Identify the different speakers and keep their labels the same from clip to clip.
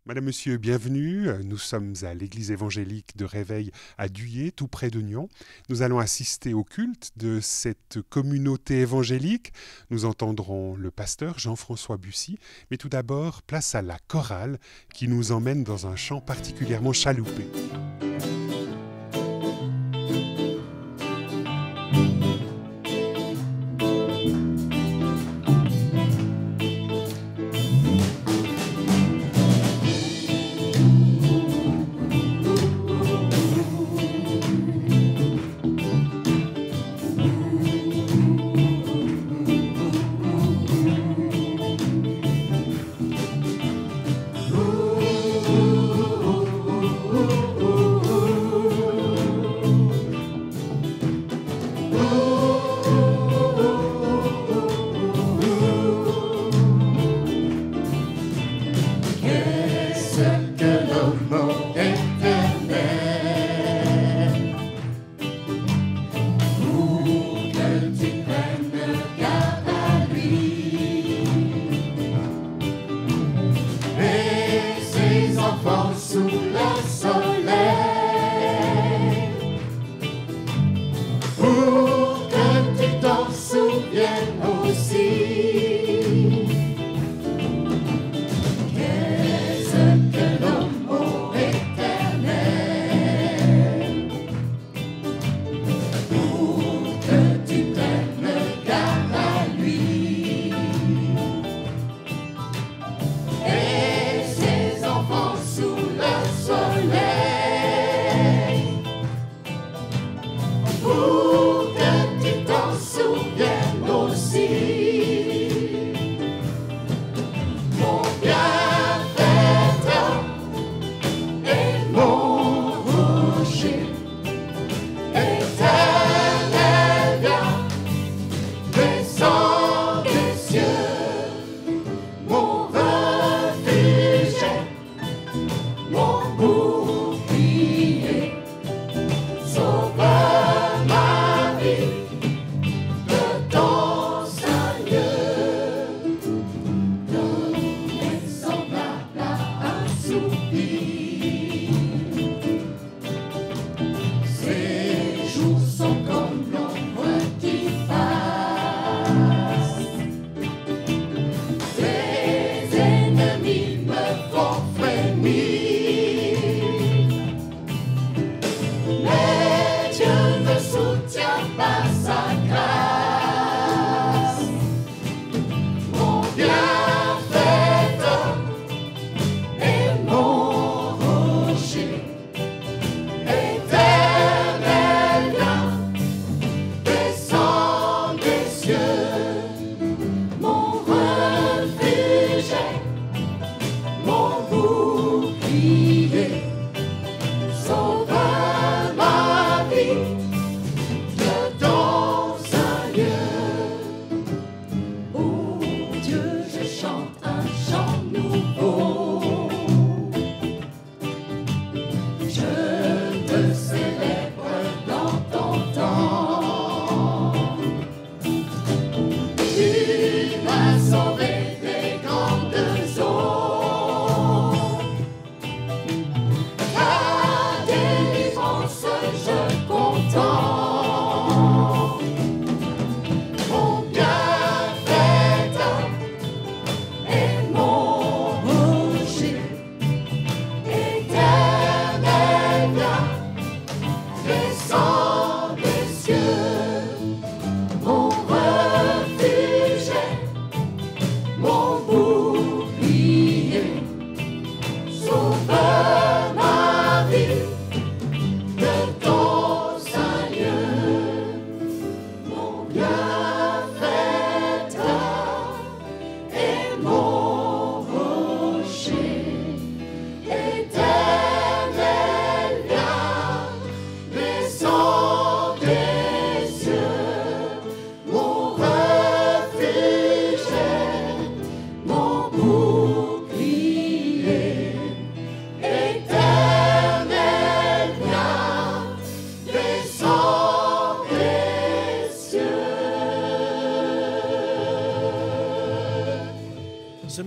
Speaker 1: Madame, Monsieur, bienvenue. Nous sommes à l'église évangélique de Réveil à Duyé, tout près de Nyon. Nous allons assister au culte de cette communauté évangélique. Nous entendrons le pasteur Jean-François Bussy. Mais tout d'abord, place à la chorale qui nous emmène dans un chant particulièrement chaloupé.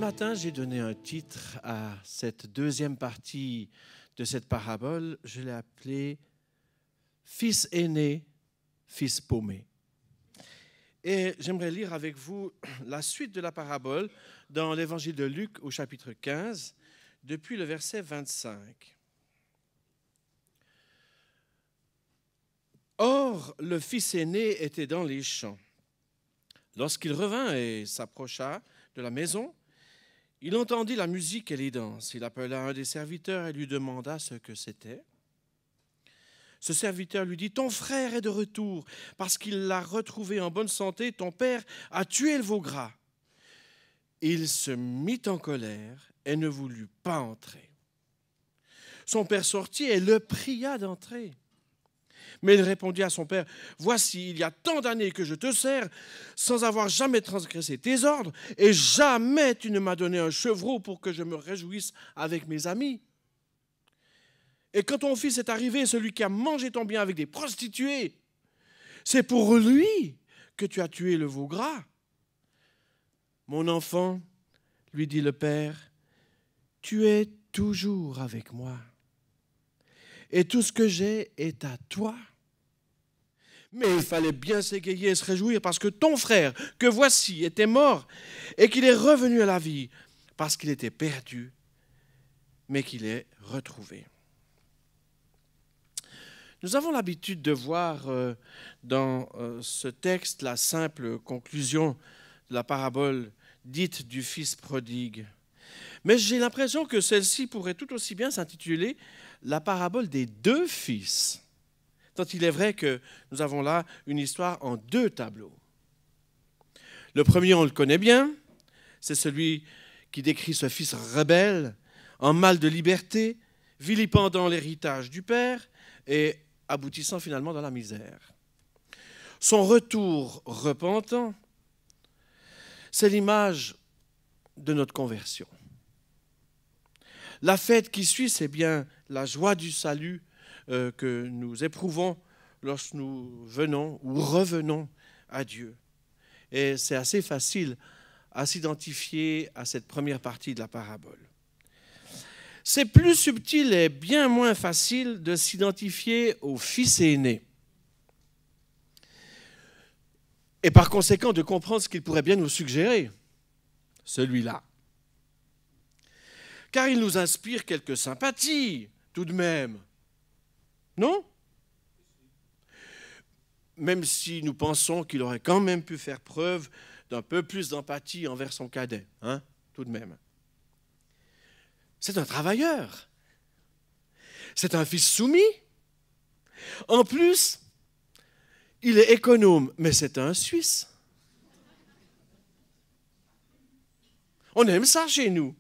Speaker 2: matin, j'ai donné un titre à cette deuxième partie de cette parabole. Je l'ai appelée « Fils aîné, fils paumé ». Et j'aimerais lire avec vous la suite de la parabole dans l'évangile de Luc au chapitre 15, depuis le verset 25. Or, le fils aîné était dans les champs. Lorsqu'il revint et s'approcha de la maison, il entendit la musique et les danses. Il appela un des serviteurs et lui demanda ce que c'était. Ce serviteur lui dit, « Ton frère est de retour, parce qu'il l'a retrouvé en bonne santé. Ton père a tué le veau gras. » Il se mit en colère et ne voulut pas entrer. Son père sortit et le pria d'entrer. Mais il répondit à son père, « Voici, il y a tant d'années que je te sers, sans avoir jamais transgressé tes ordres, et jamais tu ne m'as donné un chevreau pour que je me réjouisse avec mes amis. Et quand ton fils est arrivé, celui qui a mangé ton bien avec des prostituées, c'est pour lui que tu as tué le veau gras. » « Mon enfant, lui dit le père, tu es toujours avec moi, et tout ce que j'ai est à toi. Mais il fallait bien s'égayer et se réjouir parce que ton frère, que voici, était mort et qu'il est revenu à la vie, parce qu'il était perdu, mais qu'il est retrouvé. » Nous avons l'habitude de voir dans ce texte la simple conclusion de la parabole dite du fils prodigue. Mais j'ai l'impression que celle-ci pourrait tout aussi bien s'intituler la parabole des deux fils. Tant il est vrai que nous avons là une histoire en deux tableaux. Le premier, on le connaît bien, c'est celui qui décrit ce fils rebelle, en mal de liberté, vilipendant l'héritage du père et aboutissant finalement dans la misère. Son retour repentant, c'est l'image de notre conversion. La fête qui suit, c'est bien la joie du salut que nous éprouvons lorsque nous venons ou revenons à Dieu. Et c'est assez facile à s'identifier à cette première partie de la parabole. C'est plus subtil et bien moins facile de s'identifier au fils aîné. Et par conséquent, de comprendre ce qu'il pourrait bien nous suggérer, celui-là. Car il nous inspire quelques sympathies, tout de même. Non? Même si nous pensons qu'il aurait quand même pu faire preuve d'un peu plus d'empathie envers son cadet, hein? Tout de même. C'est un travailleur. C'est un fils soumis. En plus, il est économe, mais c'est un Suisse. On aime ça chez nous.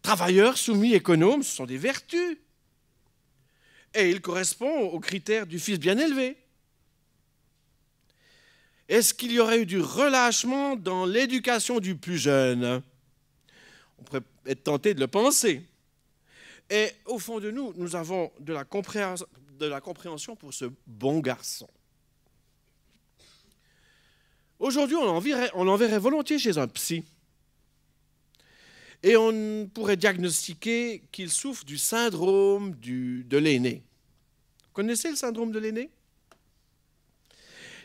Speaker 2: Travailleur, soumis, économe, ce sont des vertus. Et il correspond aux critères du fils bien élevé. Est-ce qu'il y aurait eu du relâchement dans l'éducation du plus jeune? On pourrait être tenté de le penser. Et au fond de nous, nous avons de la compréhension pour ce bon garçon. Aujourd'hui, on l'enverrait volontiers chez un psy. Et on pourrait diagnostiquer qu'il souffre du syndrome de l'aîné. Vous connaissez le syndrome de l'aîné?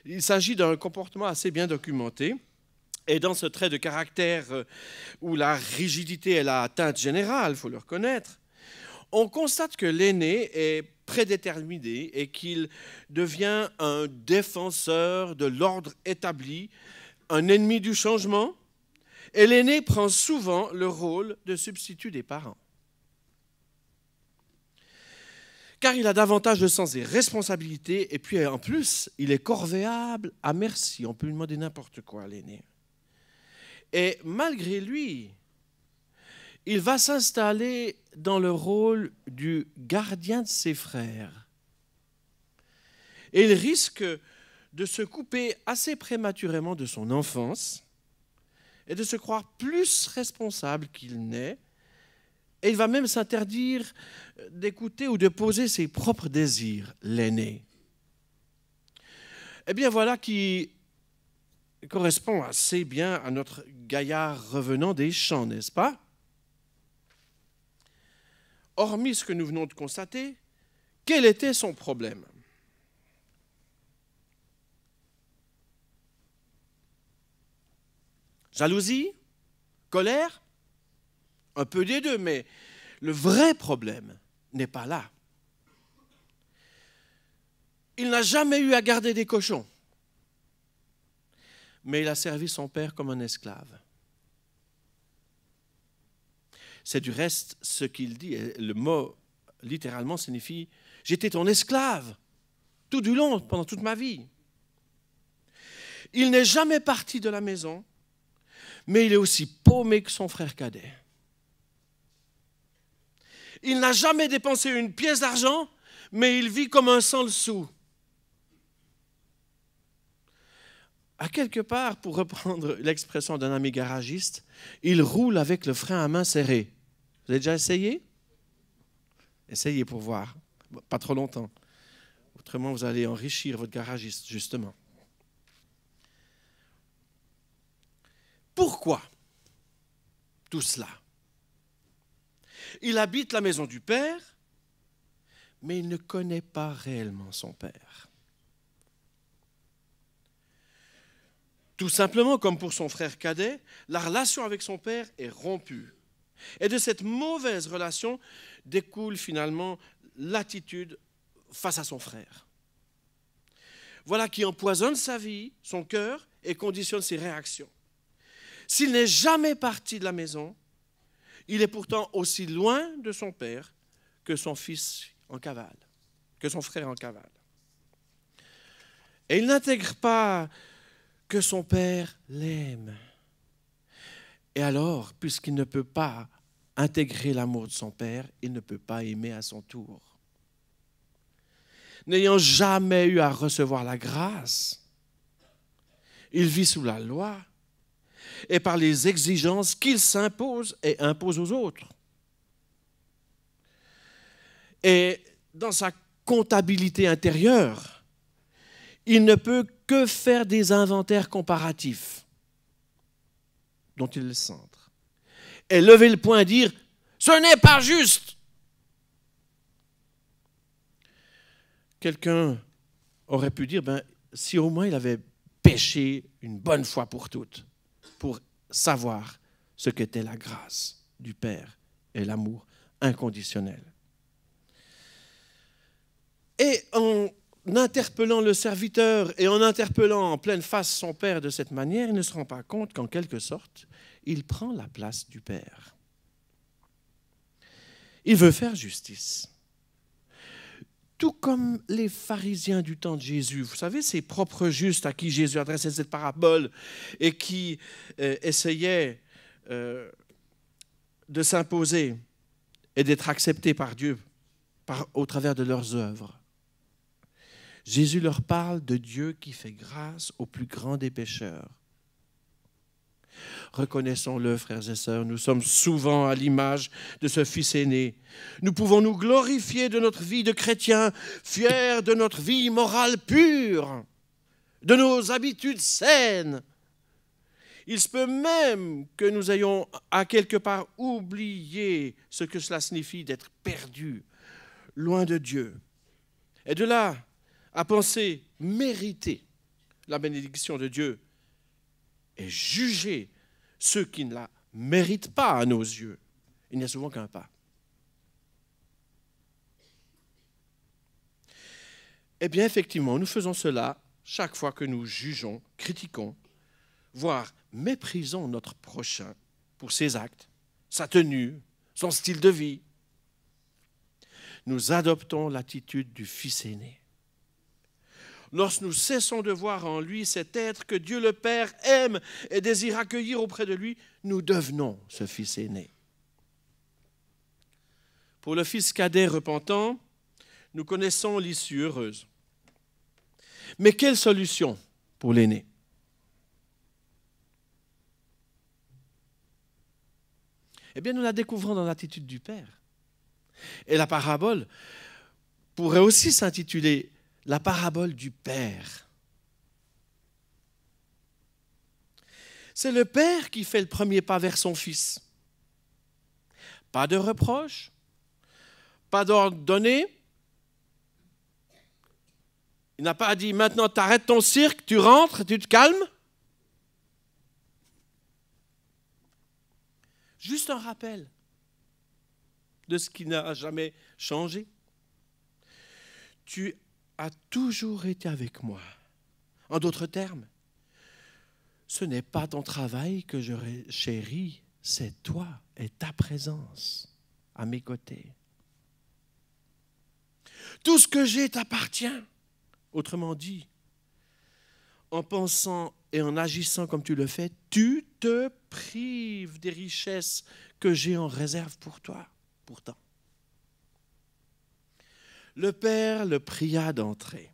Speaker 2: Il s'agit d'un comportement assez bien documenté. Et dans ce trait de caractère où la rigidité est la teinte générale, il faut le reconnaître, on constate que l'aîné est prédéterminé et qu'il devient un défenseur de l'ordre établi, un ennemi du changement, et l'aîné prend souvent le rôle de substitut des parents. Car il a davantage de sens des responsabilités, et puis en plus, il est corvéable à merci. On peut lui demander n'importe quoi à l'aîné. Et malgré lui, il va s'installer dans le rôle du gardien de ses frères. Et il risque de se couper assez prématurément de son enfance et de se croire plus responsable qu'il n'est. Et il va même s'interdire d'écouter ou de poser ses propres désirs, l'aîné. Eh bien voilà qui correspond assez bien à notre gaillard revenant des champs, n'est-ce pas? Hormis ce que nous venons de constater, quel était son problème? Jalousie? Colère? Un peu des deux, mais le vrai problème n'est pas là. Il n'a jamais eu à garder des cochons, mais il a servi son père comme un esclave. C'est du reste ce qu'il dit. Le mot, littéralement, signifie « j'étais ton esclave tout du long, pendant toute ma vie ». Il n'est jamais parti de la maison, mais il est aussi paumé que son frère cadet. Il n'a jamais dépensé une pièce d'argent, mais il vit comme un sans le sou. À quelque part, pour reprendre l'expression d'un ami garagiste, il roule avec le frein à main serré. Vous avez déjà essayé? Essayez pour voir. Pas trop longtemps. Autrement, vous allez enrichir votre garagiste, justement. Pourquoi tout cela? Il habite la maison du Père, mais il ne connaît pas réellement son Père. Tout simplement, comme pour son frère cadet, la relation avec son père est rompue. Et de cette mauvaise relation découle finalement l'attitude face à son frère. Voilà qui empoisonne sa vie, son cœur, et conditionne ses réactions. S'il n'est jamais parti de la maison, il est pourtant aussi loin de son père que son fils en cavale, que son frère en cavale. Et il n'intègre pas que son père l'aime. Et alors, puisqu'il ne peut pas intégrer l'amour de son père, il ne peut pas aimer à son tour. N'ayant jamais eu à recevoir la grâce, il vit sous la loi et par les exigences qu'il s'impose et impose aux autres. Et dans sa comptabilité intérieure, il ne peut que faire des inventaires comparatifs dont il est le centre. Et lever le poing et dire « ce n'est pas juste ». Quelqu'un aurait pu dire si au moins il avait péché une bonne fois pour toutes, pour savoir ce qu'était la grâce du Père et l'amour inconditionnel. Et en interpellant le serviteur et en interpellant en pleine face son père de cette manière, il ne se rend pas compte qu'en quelque sorte, il prend la place du Père. Il veut faire justice. Tout comme les pharisiens du temps de Jésus, vous savez, ces propres justes à qui Jésus adressait cette parabole et qui essayaient de s'imposer et d'être acceptés par Dieu au travers de leurs œuvres. Jésus leur parle de Dieu qui fait grâce aux plus grands des pécheurs. Reconnaissons-le, frères et sœurs, nous sommes souvent à l'image de ce Fils aîné. Nous pouvons nous glorifier de notre vie de chrétien, fiers de notre vie morale pure, de nos habitudes saines. Il se peut même que nous ayons à quelque part oublié ce que cela signifie d'être perdu, loin de Dieu. Et de là à penser mériter la bénédiction de Dieu et juger ceux qui ne la méritent pas à nos yeux, il n'y a souvent qu'un pas. Eh bien, effectivement, nous faisons cela chaque fois que nous jugeons, critiquons, voire méprisons notre prochain pour ses actes, sa tenue, son style de vie. Nous adoptons l'attitude du Fils aîné. Lorsque nous cessons de voir en lui cet être que Dieu le Père aime et désire accueillir auprès de lui, nous devenons ce Fils aîné. Pour le fils cadet repentant, nous connaissons l'issue heureuse. Mais quelle solution pour l'aîné? Eh bien, nous la découvrons dans l'attitude du Père. Et la parabole pourrait aussi s'intituler la parabole du Père. C'est le père qui fait le premier pas vers son fils. Pas de reproche, pas d'ordre donné. Il n'a pas dit, maintenant tu arrêtes ton cirque, tu rentres, tu te calmes. Juste un rappel de ce qui n'a jamais changé. Tu as toujours été avec moi. En d'autres termes, ce n'est pas ton travail que je chéris, c'est toi et ta présence à mes côtés. Tout ce que j'ai t'appartient. Autrement dit, en pensant et en agissant comme tu le fais, tu te prives des richesses que j'ai en réserve pour toi. Pourtant, le Père le pria d'entrer.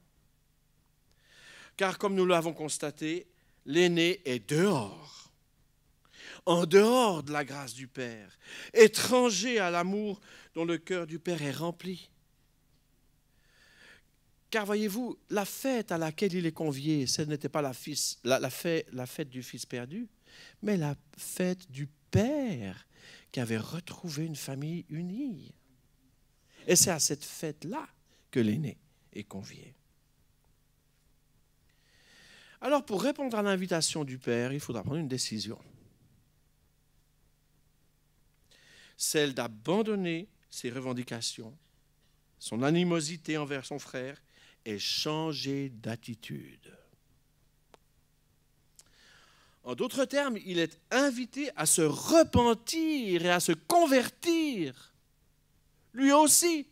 Speaker 2: Car comme nous l'avons constaté, l'aîné est dehors, en dehors de la grâce du Père, étranger à l'amour dont le cœur du Père est rempli. Car voyez-vous, la fête à laquelle il est convié, ce n'était pas la fête du fils perdu, mais la fête du Père qui avait retrouvé une famille unie. Et c'est à cette fête-là que l'aîné est convié. Alors, pour répondre à l'invitation du Père, il faudra prendre une décision. Celle d'abandonner ses revendications, son animosité envers son frère, et changer d'attitude. En d'autres termes, il est invité à se repentir et à se convertir, lui aussi,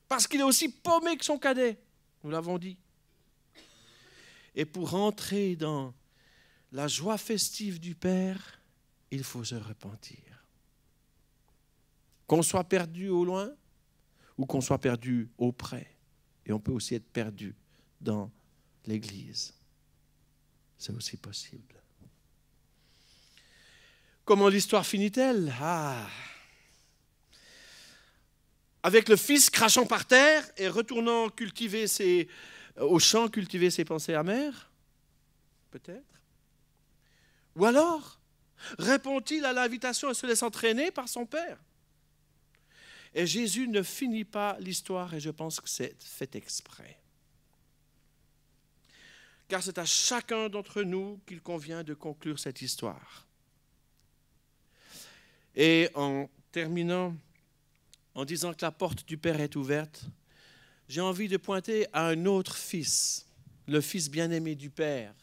Speaker 2: parce qu'il est aussi paumé que son cadet, nous l'avons dit. Et pour entrer dans la joie festive du Père, il faut se repentir. Qu'on soit perdu au loin ou qu'on soit perdu auprès. Et on peut aussi être perdu dans l'Église. C'est aussi possible. Comment l'histoire finit-elle? Avec le fils crachant par terre et retournant au champ cultiver ses pensées amères? Peut-être. Ou alors, répond-il à l'invitation et se laisse entraîner par son Père? Et Jésus ne finit pas l'histoire, et je pense que c'est fait exprès. Car c'est à chacun d'entre nous qu'il convient de conclure cette histoire. Et en terminant, en disant que la porte du Père est ouverte, j'ai envie de pointer à un autre fils, le fils bien-aimé du Père,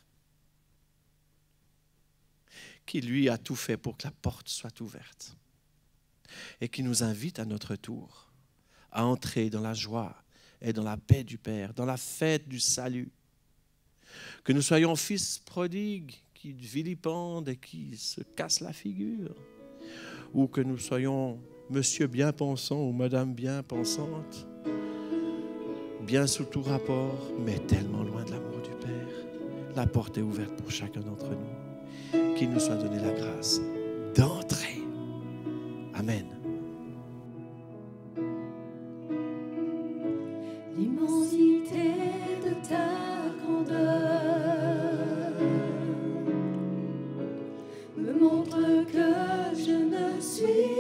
Speaker 2: qui lui a tout fait pour que la porte soit ouverte. Et qui nous invite à notre tour à entrer dans la joie et dans la paix du Père, dans la fête du salut. Que nous soyons fils prodigues qui vilipendent et qui se cassent la figure, ou que nous soyons monsieur bien pensant ou madame bien pensante, bien sous tout rapport, mais tellement loin de l'amour du Père. La porte est ouverte pour chacun d'entre nous. Qu'il nous soit donné la grâce d'entrer. Amen.
Speaker 3: L'immensité de ta grandeur me montre que je ne suis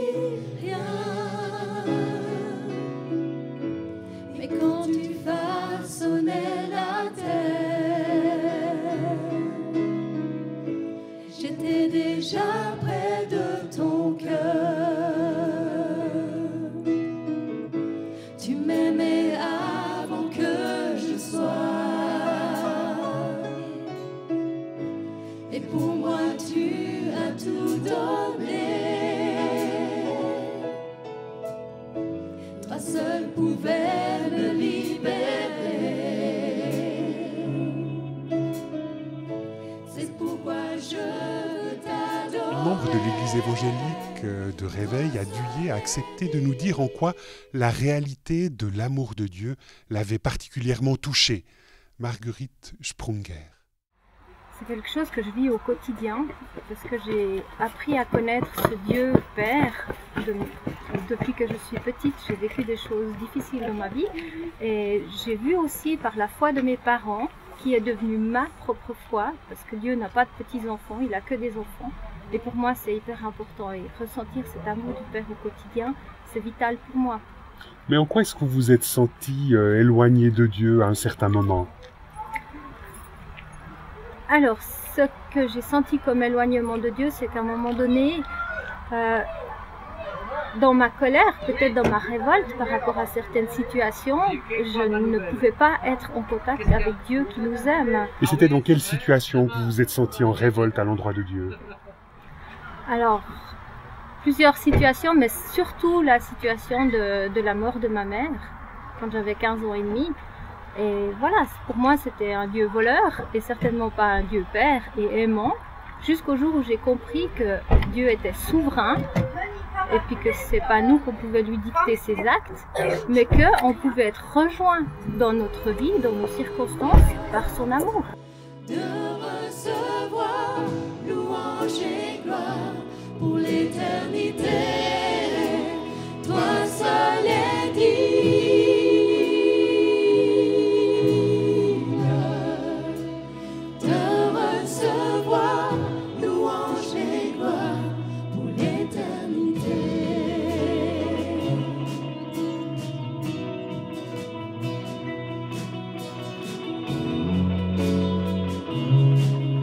Speaker 3: rien. Mais quand tu façonnais la terre, j'étais déjà près de ton cœur. Tu m'aimais avant que je sois, et pour moi tu as tout donné. Toi seul pouvais me libérer. C'est pourquoi je t'adore.
Speaker 1: Un membre de l'Église évangélique de Réveil à Douillet a accepté de nous dire en quoi la réalité de l'amour de Dieu l'avait particulièrement touché. Marguerite Sprunger.
Speaker 4: C'est quelque chose que je vis au quotidien parce que j'ai appris à connaître ce Dieu Père. Depuis que je suis petite, j'ai vécu des choses difficiles dans ma vie et j'ai vu aussi par la foi de mes parents qui est devenue ma propre foi, parce que Dieu n'a pas de petits-enfants, il n'a que des enfants. Et pour moi, c'est hyper important. Et ressentir cet amour du Père au quotidien, c'est vital pour moi.
Speaker 1: Mais en quoi est-ce que vous vous êtes senti éloigné de Dieu à un certain moment?
Speaker 4: Alors, ce que j'ai senti comme éloignement de Dieu, c'est qu'à un moment donné, dans ma colère, peut-être dans ma révolte par rapport à certaines situations, je ne pouvais pas être en contact avec Dieu qui nous aime.
Speaker 1: Et c'était dans quelle situation que vous vous êtes senti en révolte à l'endroit de Dieu?
Speaker 4: Alors, plusieurs situations, mais surtout la situation de la mort de ma mère, quand j'avais 15 ans et demi. Et voilà, pour moi, c'était un Dieu voleur, et certainement pas un Dieu père et aimant, jusqu'au jour où j'ai compris que Dieu était souverain, et puis que c'est pas nous qu'on pouvait lui dicter ses actes, mais qu'on pouvait être rejoint dans notre vie, dans nos circonstances, par son amour.
Speaker 3: De recevoir louange et gloire pour l'éternité. Toi seul est digne de recevoir louange et gloire pour l'éternité.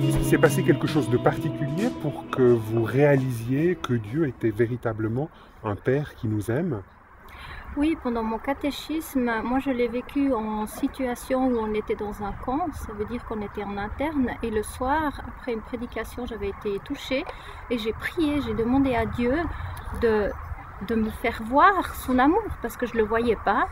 Speaker 1: Est-ce qu'il s'est passé quelque chose de particulier pour que vous réalisiez que Dieu était véritablement un Père qui nous aime?
Speaker 4: Oui, pendant mon catéchisme, moi je l'ai vécu en situation où on était dans un camp, ça veut dire qu'on était en interne, et le soir, après une prédication, j'avais été touchée et j'ai prié, j'ai demandé à Dieu de me faire voir son amour parce que je ne le voyais pas.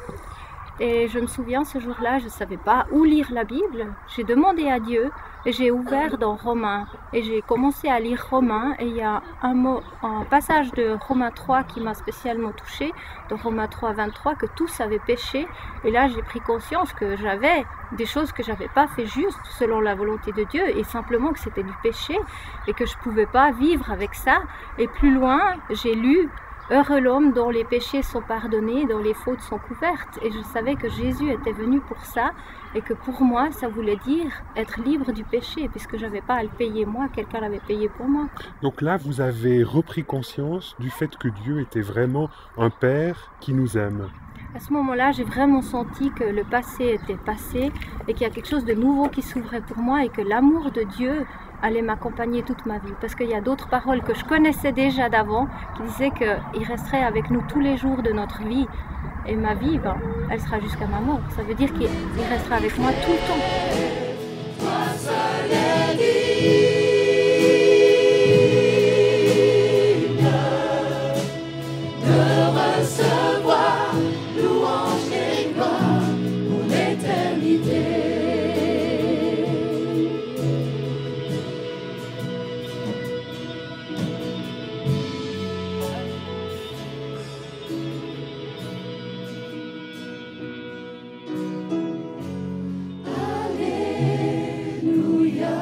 Speaker 4: Et je me souviens, ce jour-là, je ne savais pas où lire la Bible. J'ai demandé à Dieu et j'ai ouvert dans Romains. Et j'ai commencé à lire Romains. Et il y a un passage de Romains 3 qui m'a spécialement touchée, dans Romains 3, 23, que tous avaient péché. Et là, j'ai pris conscience que j'avais des choses que je n'avais pas fait juste selon la volonté de Dieu, et simplement que c'était du péché et que je ne pouvais pas vivre avec ça. Et plus loin, j'ai lu heureux l'homme dont les péchés sont pardonnés, dont les fautes sont couvertes. Et je savais que Jésus était venu pour ça, et que pour moi, ça voulait dire être libre du péché, puisque je n'avais pas à le payer moi, quelqu'un l'avait payé pour moi.
Speaker 1: Donc là, vous avez repris conscience du fait que Dieu était vraiment un Père qui nous aime.
Speaker 4: À ce moment-là, j'ai vraiment senti que le passé était passé, et qu'il y a quelque chose de nouveau qui s'ouvrait pour moi, et que l'amour de Dieu allait m'accompagner toute ma vie. Parce qu'il y a d'autres paroles que je connaissais déjà d'avant, qui disaient qu'il resterait avec nous tous les jours de notre vie. Et ma vie, elle sera jusqu'à ma mort. Ça veut dire qu'il restera avec moi tout le temps.
Speaker 3: Toi seul est digne de recevoir louange et gloire pour l'éternité. Alléluia.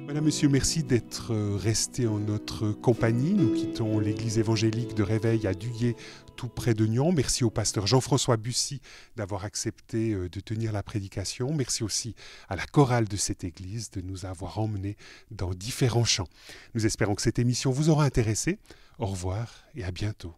Speaker 1: Voilà, monsieur, merci d'être resté en notre compagnie. Nous quittons l'église évangélique de Réveil à Duyé, tout près de Nyon. Merci au pasteur Jean-François Bussy d'avoir accepté de tenir la prédication. Merci aussi à la chorale de cette église de nous avoir emmenés dans différents chants. Nous espérons que cette émission vous aura intéressé. Au revoir et à bientôt.